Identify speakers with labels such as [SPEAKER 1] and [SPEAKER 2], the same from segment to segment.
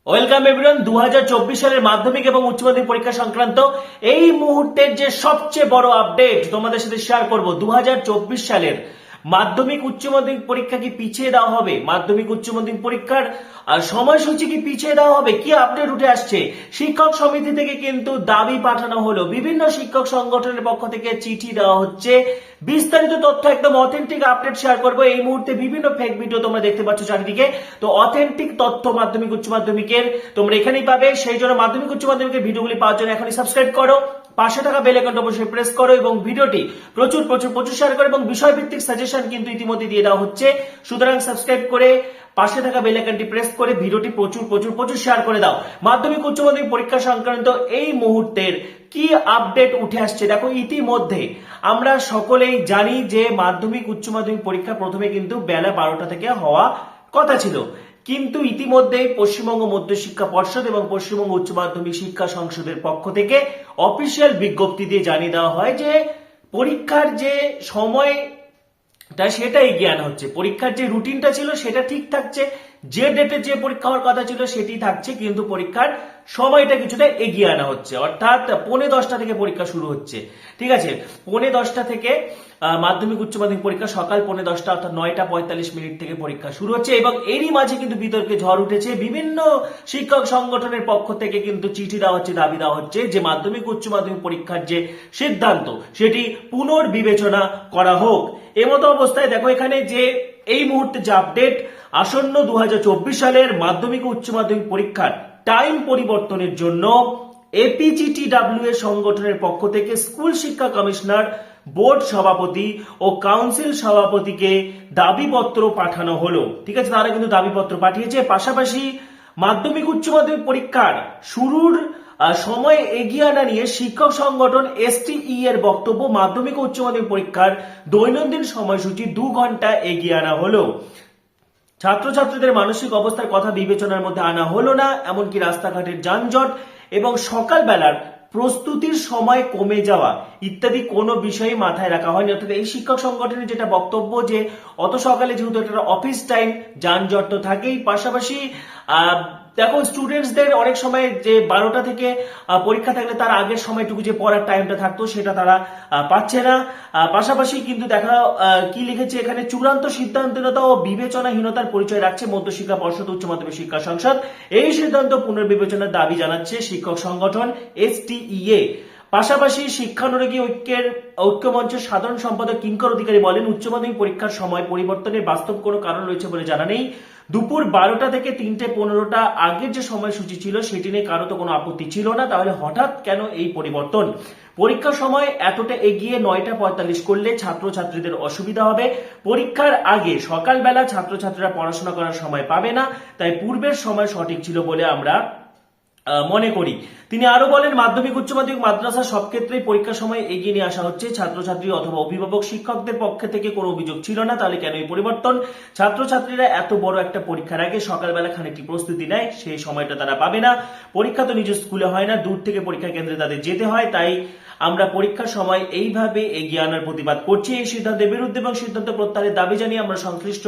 [SPEAKER 1] Welcome everyone. 2024 সালের মাধ্যমিক এবং উচ্চ মাধ্যমিক পরীক্ষা সংক্রান্ত এই মুহূর্তের যে সবচেয়ে বড় আপডেট তোমাদের সাথে শেয়ার করব। 2024 সালের মাধ্যমিক উচ্চ মাধ্যমিক পরীক্ষা কি পিছিয়ে দেওয়া হবে? মাধ্যমিক উচ্চ মাধ্যমিক পরীক্ষার সময়সূচি কি পিছিয়ে দেওয়া হবে? কি আপডেট উঠে আসছে? শিক্ষক সমিতি থেকে কিন্তু দাবি পাঠানো হলো, বিভিন্ন শিক্ষক সংগঠনের পক্ষ থেকে চিঠি দেওয়া হচ্ছে। বিস্তারিত তথ্য একদম অথেন্টিক আপডেট শেয়ার করবো। এই মুহূর্তে বিভিন্ন ফেক ভিডিও তোমরা দেখতে পাচ্ছ চারিদিকে, তো অথেন্টিক তথ্য মাধ্যমিক উচ্চ মাধ্যমিকের তোমরা এখানেই পাবে। সেই জন্য মাধ্যমিক উচ্চ মাধ্যমিকের ভিডিওগুলি পাওয়ার জন্য এখনই সাবস্ক্রাইব করো, পাশে থাকা বেল আইকনটা অবশ্যই প্রেস করো এবং ভিডিওটি প্রচুর প্রচুর প্রচুর শেয়ার করো এবং বিষয়ভিত্তিক সাজেশন কিন্তু ইতিমধ্যে দিয়ে দেওয়া হচ্ছে। সুতরাং সাবস্ক্রাইব করে পাশে থাকা বেল আইকনটি প্রেস করে ভিডিওটি প্রচুর প্রচুর প্রচুর শেয়ার করে দাও। মাধ্যমিক উচ্চ মাধ্যমিক পরীক্ষা সংক্রান্ত এই মুহূর্তের কি আপডেট উঠে আসছে দেখো। ইতিমধ্যে আমরা সকলেই জানি যে মাধ্যমিক উচ্চ মাধ্যমিক পরীক্ষা প্রথমে কিন্তু বেলা 12টা থেকে হওয়া কথা ছিল, কিন্তু ইতিমধ্যে পশ্চিমবঙ্গ মধ্যশিক্ষা পর্ষদ এবং পশ্চিমবঙ্গ উচ্চ মাধ্যমিক শিক্ষা সংসদের পক্ষ থেকে অফিসিয়াল বিজ্ঞপ্তি দিয়ে জানিয়ে দেওয়া হয় যে পরীক্ষার যে সময় সেটা এগিয়ে আনা হচ্ছে। পরীক্ষার যে রুটিনটা ছিল সেটা ঠিক থাকছে, যে ডেটে যে পরীক্ষা হওয়ার কথা ছিল সেটি থাকছে, কিন্তু পরীক্ষার সময়টা কিছুটা এগিয়ে আনা হচ্ছে। অর্থাৎ 10:45 থেকে পরীক্ষা শুরু হচ্ছে। ঠিক আছে, 10:45 থেকে মাধ্যমিক উচ্চ মাধ্যমিক পরীক্ষা সকাল 10:45 অর্থাৎ 9:45 থেকে পরীক্ষা শুরু হচ্ছে। এবং এরই মাঝে কিন্তু বিতর্কে ঝড় উঠেছে। বিভিন্ন শিক্ষক সংগঠনের পক্ষ থেকে কিন্তু চিঠি দেওয়া হচ্ছে, দাবি দেওয়া হচ্ছে যে মাধ্যমিক উচ্চ মাধ্যমিক পরীক্ষার যে সিদ্ধান্ত সেটি পুনর্বিবেচনা করা হোক। এমতো অবস্থায় দেখো এখানে যে এই মুহূর্তে যে আপডেট, আসন্ন 2024 সালের মাধ্যমিক ও উচ্চ মাধ্যমিক পরীক্ষার টাইম পরিবর্তনের জন্য এপিজিটিডব্লিউ এর সংগঠনের পক্ষ থেকে স্কুল শিক্ষা কমিশনার, বোর্ড সভাপতি ও কাউন্সিল সভাপতিকে দাবিপত্র পাঠানো হলো। ঠিক আছে, তারা কিন্তু দাবিপত্র পাঠিয়েছে। পাশাপাশি মাধ্যমিক উচ্চ মাধ্যমিক পরীক্ষার শুরুর সময় এগিয়ে আনা নিয়ে শিক্ষক সংগঠন এসটিই এর বক্তব্য, মাধ্যমিক ও উচ্চ মাধ্যমিক পরীক্ষার দৈনন্দিন সময়সূচি 2 ঘন্টা এগিয়ে আনা হলো। ছাত্রছাত্রীদের মানসিক অবস্থার কথা বিবেচনার মধ্যে আনা হলো না, এমনকি রাস্তাঘাটের যানজট এবং সকালবেলার প্রস্তুতির সময় কমে যাওয়া ইত্যাদি কোনো বিষয়ে মাথায় রাখা হয়নি। অর্থাৎ এই শিক্ষক সংগঠনের যেটা বক্তব্য যে অত সকালে যেহেতু এটা অফিস টাইম, যানজট তো থাকেই। পাশাপাশি দেখো স্টুডেন্টসদের অনেক সময় যে 12টা থেকে পরীক্ষা থাকলে তার আগের সময়টুকু যে পড়ার টাইমটা থাকতো সেটা তারা পাচ্ছে না। পাশাপাশি কিন্তু দেখা কি লিখেছে এখানে, চূড়ান্ত সিদ্ধান্তহীনতা ও বিবেচনাহীনতার পরিচয় রাখছে মধ্যশিক্ষা পর্ষদ উচ্চ মাধ্যমিক শিক্ষা সংসদ। এই সিদ্ধান্ত পুনর্বিবেচনার দাবি জানাচ্ছে শিক্ষক সংগঠন এসটিইএ। পাশাপাশি শিক্ষানুরাগী ঐক্যমঞ্চের সাধারণ সম্পাদক কিঙ্কর অধিকারী বলেন, উচ্চ মাধ্যমিক পরীক্ষার সময় পরিবর্তনের বাস্তব কোনো কারণ রয়েছে বলে জানা নেই। দুপুর 12টা থেকে 3:15 আগের যে সময়সূচি ছিল সেটি নিয়ে কারো তো কোনো আপত্তি ছিল না, তাহলে হঠাৎ কেন এই পরিবর্তন? পরীক্ষার সময় এতটা এগিয়ে 9:45 করলে ছাত্রছাত্রীদের অসুবিধা হবে। পরীক্ষার আগে সকালবেলা ছাত্রছাত্রীরা পড়াশোনা করার সময় পাবে না, তাই পূর্বের সময় সঠিক ছিল বলে আমরা মনে করি। তিনি আরো বলেন, মাধ্যমিক উচ্চ মাধ্যমিক মাদ্রাসা সব ক্ষেত্রেই পরীক্ষার সময় এগিয়ে নিয়ে আসা হচ্ছে। ছাত্রছাত্রী অথবা অভিভাবক শিক্ষকদের পক্ষ থেকে কোনো অভিযোগ ছিল না, তাহলে কেন এই পরিবর্তন? ছাত্রছাত্রীরা এত বড় একটা পরীক্ষার আগে সকালবেলা খানিকটি প্রস্তুতি নেয়, সেই সময়টা তারা পাবে না। পরীক্ষা তো নিজ স্কুলে হয় না, দূর থেকে পরীক্ষা কেন্দ্রে তাদের যেতে হয়, তাই আমরা পরীক্ষার সময় এইভাবে এগিয়ে আনার প্রতিবাদ করছি। এই সিদ্ধান্তের বিরুদ্ধে এবং সিদ্ধান্ত প্রত্যাহারের দাবি জানিয়ে আমরা সংশ্লিষ্ট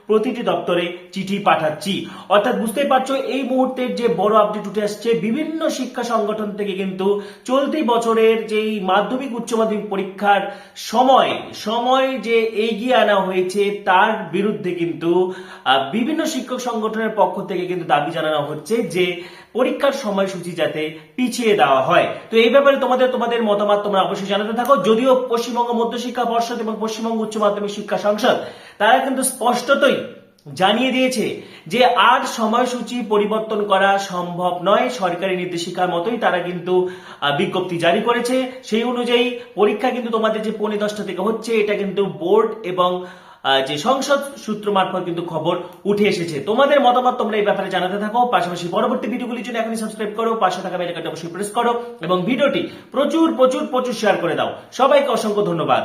[SPEAKER 1] প্রতিটি দপ্তরে চিঠি পাঠাচ্ছি। অর্থাৎ বুঝতেই পারছো এই মুহূর্তের যে বড় আপডেট উঠে আসছে, বিভিন্ন শিক্ষা সংগঠন থেকে কিন্তু চলতি বছরের যেই মাধ্যমিক উচ্চ মাধ্যমিক পরীক্ষার সময় যে এগিয়ে আনা হয়েছে তার বিরুদ্ধে কিন্তু বিভিন্ন শিক্ষক সংগঠনের পক্ষ থেকে কিন্তু দাবি জানানো হচ্ছে যে পরীক্ষার সময়সূচি যাতে পিছিয়ে দেওয়া হয়। তো এই ব্যাপারে তোমাদের মতামত তোমরা অবশ্যই জানাতে থাকো। যদিও পশ্চিমবঙ্গ মধ্যশিক্ষা পর্ষদ এবং পশ্চিমবঙ্গ উচ্চ মাধ্যমিক শিক্ষা সংসদ তারা কিন্তু স্পষ্টতই জানিয়ে দিয়েছে যে আর সময়সূচি পরিবর্তন করা সম্ভব নয়। সরকারি নির্দেশিকার মতোই তারা কিন্তু বিজ্ঞপ্তি জারি করেছে। সেই অনুযায়ী পরীক্ষা কিন্তু তোমাদের যে 10:45 থেকে হচ্ছে, এটা কিন্তু বোর্ড এবং যে সংসদ সূত্র মারফত কিন্তু খবর উঠে এসেছে। তোমাদের মতামত তোমরা এই ব্যাপারে জানাতে থাকো। পাশাপাশি পরবর্তী ভিডিওগুলির জন্য এখনই সাবস্ক্রাইব করো, পাশে থাকা বেল আইকনটা অবশ্যই প্রেস করো এবং ভিডিওটি প্রচুর প্রচুর প্রচুর শেয়ার করে দাও। সবাইকে অসংখ্য ধন্যবাদ।